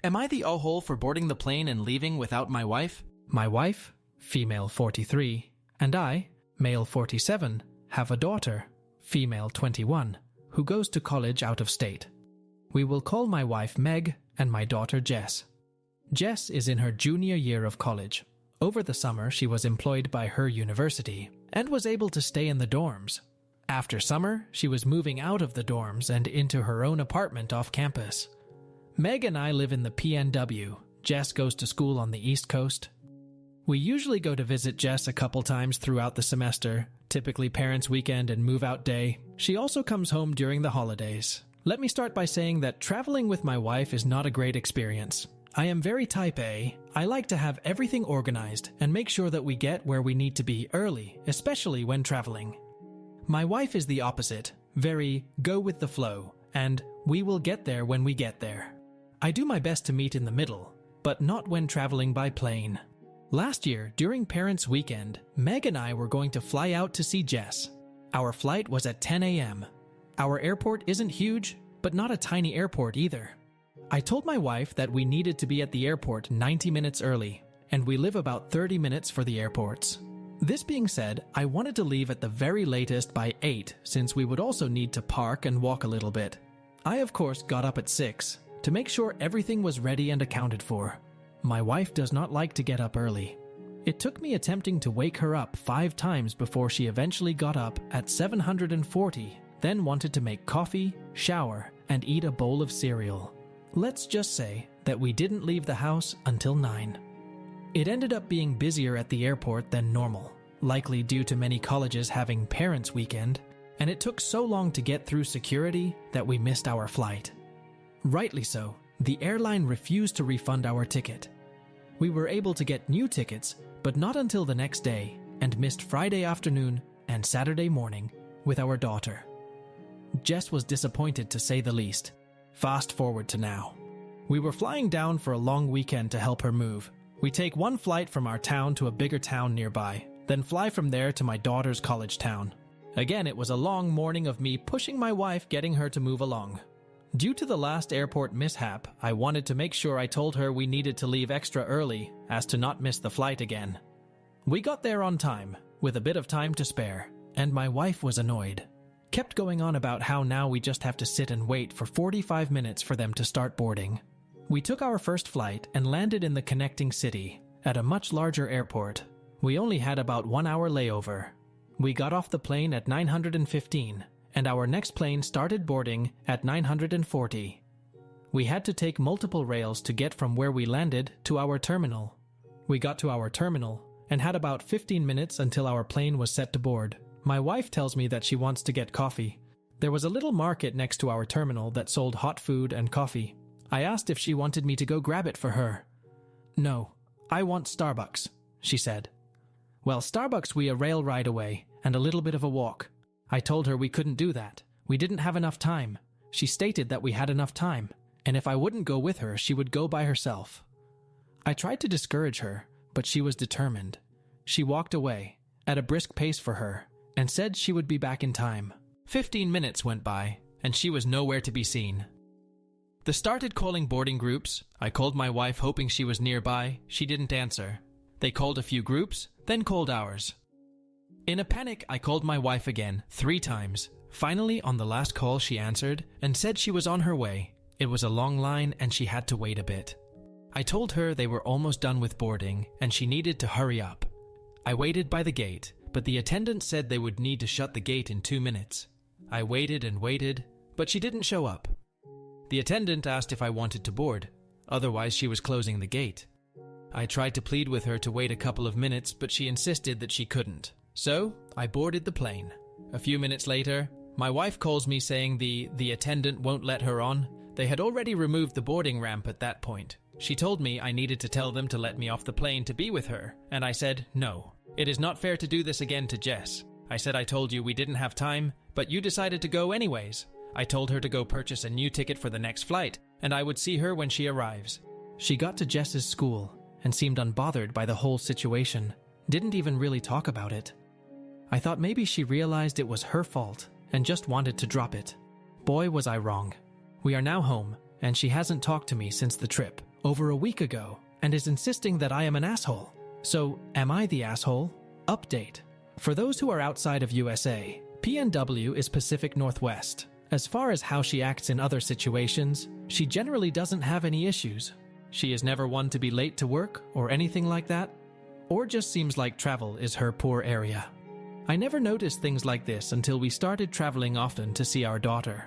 Am I the Ahole for boarding the plane and leaving without my wife? My wife, female 43, and I, male 47, have a daughter, female 21, who goes to college out of state. We will call my wife Meg and my daughter Jess. Jess is in her junior year of college. Over the summer, she was employed by her university and was able to stay in the dorms. After summer, she was moving out of the dorms and into her own apartment off campus. Meg and I live in the PNW. Jess goes to school on the East Coast. We usually go to visit Jess a couple times throughout the semester, typically parents' weekend and move-out day. She also comes home during the holidays. Let me start by saying that traveling with my wife is not a great experience. I am very type A. I like to have everything organized and make sure that we get where we need to be early, especially when traveling. My wife is the opposite, very go with the flow, and we will get there when we get there. I do my best to meet in the middle, but not when traveling by plane. Last year, during Parents' Weekend, Meg and I were going to fly out to see Jess. Our flight was at 10 a.m. Our airport isn't huge, but not a tiny airport either. I told my wife that we needed to be at the airport 90 minutes early, and we live about 30 minutes for the airports. This being said, I wanted to leave at the very latest by 8, since we would also need to park and walk a little bit. I, of course, got up at 6 to make sure everything was ready and accounted for. My wife does not like to get up early. It took me attempting to wake her up 5 times before she eventually got up at 740, then wanted to make coffee, shower, and eat a bowl of cereal. Let's just say that we didn't leave the house until 9. It ended up being busier at the airport than normal, likely due to many colleges having Parents' Weekend, and it took so long to get through security that we missed our flight. Rightly so, the airline refused to refund our ticket. We were able to get new tickets, but not until the next day, and missed Friday afternoon and Saturday morning with our daughter. Jess was disappointed to say the least. Fast forward to now. We were flying down for a long weekend to help her move. We take one flight from our town to a bigger town nearby, then fly from there to my daughter's college town. Again, it was a long morning of me pushing my wife, getting her to move along. Due to the last airport mishap, I wanted to make sure I told her we needed to leave extra early as to not miss the flight again. We got there on time, with a bit of time to spare, and my wife was annoyed. Kept going on about how now we just have to sit and wait for 45 minutes for them to start boarding. We took our first flight and landed in the connecting city, at a much larger airport. We only had about 1 hour layover. We got off the plane at 9:15, and our next plane started boarding at 9:40. We had to take multiple rails to get from where we landed to our terminal. We got to our terminal and had about 15 minutes until our plane was set to board. My wife tells me that she wants to get coffee. There was a little market next to our terminal that sold hot food and coffee. I asked if she wanted me to go grab it for her. "No, I want Starbucks," she said. Well, Starbucks we a rail ride away and a little bit of a walk. I told her we couldn't do that. We didn't have enough time. She stated that we had enough time, and if I wouldn't go with her, she would go by herself. I tried to discourage her, but she was determined. She walked away, at a brisk pace for her, and said she would be back in time. 15 minutes went by, and she was nowhere to be seen. They started calling boarding groups. I called my wife hoping she was nearby. She didn't answer. They called a few groups, then called ours. In a panic, I called my wife again, 3 times. Finally, on the last call, she answered and said she was on her way. It was a long line and she had to wait a bit. I told her they were almost done with boarding and she needed to hurry up. I waited by the gate, but the attendant said they would need to shut the gate in 2 minutes. I waited and waited, but she didn't show up. The attendant asked if I wanted to board, otherwise she was closing the gate. I tried to plead with her to wait a couple of minutes, but she insisted that she couldn't. So, I boarded the plane. A few minutes later, my wife calls me saying the attendant won't let her on. They had already removed the boarding ramp at that point. She told me I needed to tell them to let me off the plane to be with her, and I said, no. It is not fair to do this again to Jess. I said I told you we didn't have time, but you decided to go anyways. I told her to go purchase a new ticket for the next flight, and I would see her when she arrives. She got to Jess's school and seemed unbothered by the whole situation. Didn't even really talk about it. I thought maybe she realized it was her fault and just wanted to drop it. Boy, was I wrong. We are now home, and she hasn't talked to me since the trip. over a week ago and is insisting that I am an asshole. So, am I the asshole? Update. For those who are outside of USA, PNW is Pacific Northwest. As far as how she acts in other situations, she generally doesn't have any issues. She is never one to be late to work or anything like that, or just seems like travel is her poor area. I never noticed things like this until we started traveling often to see our daughter.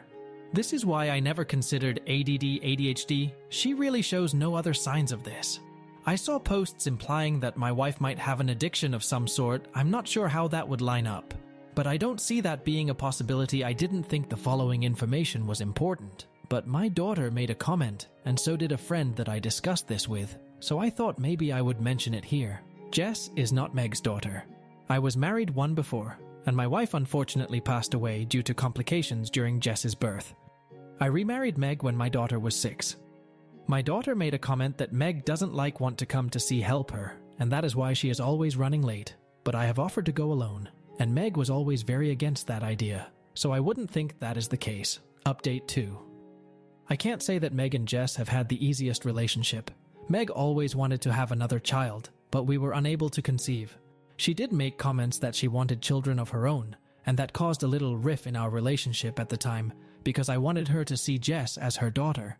This is why I never considered ADD, ADHD. She really shows no other signs of this. I saw posts implying that my wife might have an addiction of some sort. I'm not sure how that would line up, but I don't see that being a possibility. I didn't think the following information was important, but my daughter made a comment, and so did a friend that I discussed this with, so I thought maybe I would mention it here. Jess is not Meg's daughter. I was married one before, and my wife unfortunately passed away due to complications during Jess's birth. I remarried Meg when my daughter was 6. My daughter made a comment that Meg doesn't want to come to see help her, and that is why she is always running late, but I have offered to go alone, and Meg was always very against that idea, so I wouldn't think that is the case. Update 2. I can't say that Meg and Jess have had the easiest relationship. Meg always wanted to have another child, but we were unable to conceive. She did make comments that she wanted children of her own, and that caused a little rift in our relationship at the time, because I wanted her to see Jess as her daughter.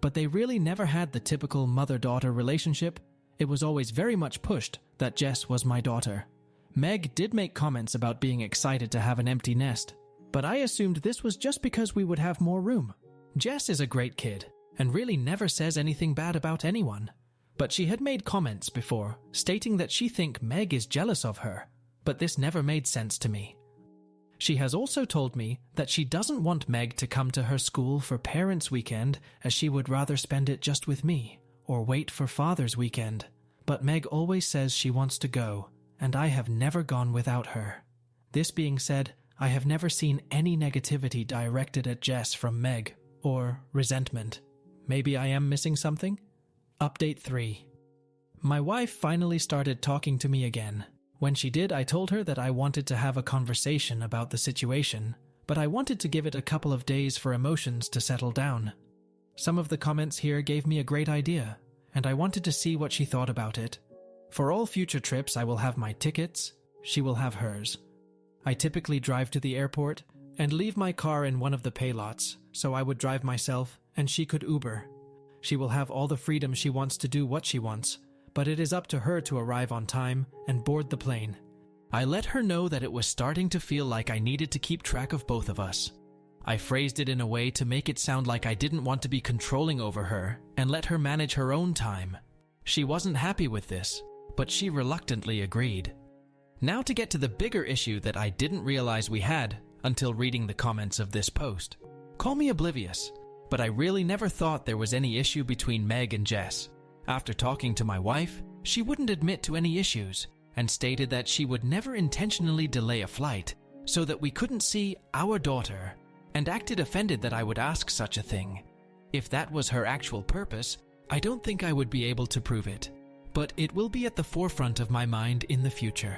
But they really never had the typical mother-daughter relationship. It was always very much pushed that Jess was my daughter. Meg did make comments about being excited to have an empty nest, but I assumed this was just because we would have more room. Jess is a great kid, and really never says anything bad about anyone. But she had made comments before, stating that she thinks Meg is jealous of her, but this never made sense to me. She has also told me that she doesn't want Meg to come to her school for Parents' Weekend, as she would rather spend it just with me, or wait for Father's Weekend. But Meg always says she wants to go, and I have never gone without her. This being said, I have never seen any negativity directed at Jess from Meg, or resentment. Maybe I am missing something? Update 3. My wife finally started talking to me again. When she did, I told her that I wanted to have a conversation about the situation, but I wanted to give it a couple of days for emotions to settle down. Some of the comments here gave me a great idea, and I wanted to see what she thought about it. For all future trips, I will have my tickets. She will have hers. I typically drive to the airport and leave my car in one of the pay lots, so I would drive myself and she could Uber. She will have all the freedom she wants to do what she wants, but it is up to her to arrive on time and board the plane. I let her know that it was starting to feel like I needed to keep track of both of us. I phrased it in a way to make it sound like I didn't want to be controlling over her and let her manage her own time. She wasn't happy with this, but she reluctantly agreed. Now to get to the bigger issue that I didn't realize we had until reading the comments of this post. Call me oblivious, but I really never thought there was any issue between Meg and Jess. After talking to my wife, she wouldn't admit to any issues and stated that she would never intentionally delay a flight so that we couldn't see our daughter, and acted offended that I would ask such a thing. If that was her actual purpose, I don't think I would be able to prove it, but it will be at the forefront of my mind in the future.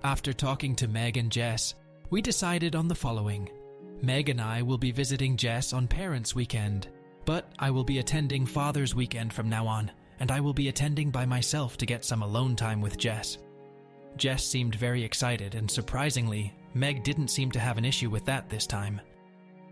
After talking to Meg and Jess, we decided on the following. Meg and I will be visiting Jess on Parents' Weekend, but I will be attending Father's Weekend from now on, and I will be attending by myself to get some alone time with Jess. Jess seemed very excited, and surprisingly, Meg didn't seem to have an issue with that this time,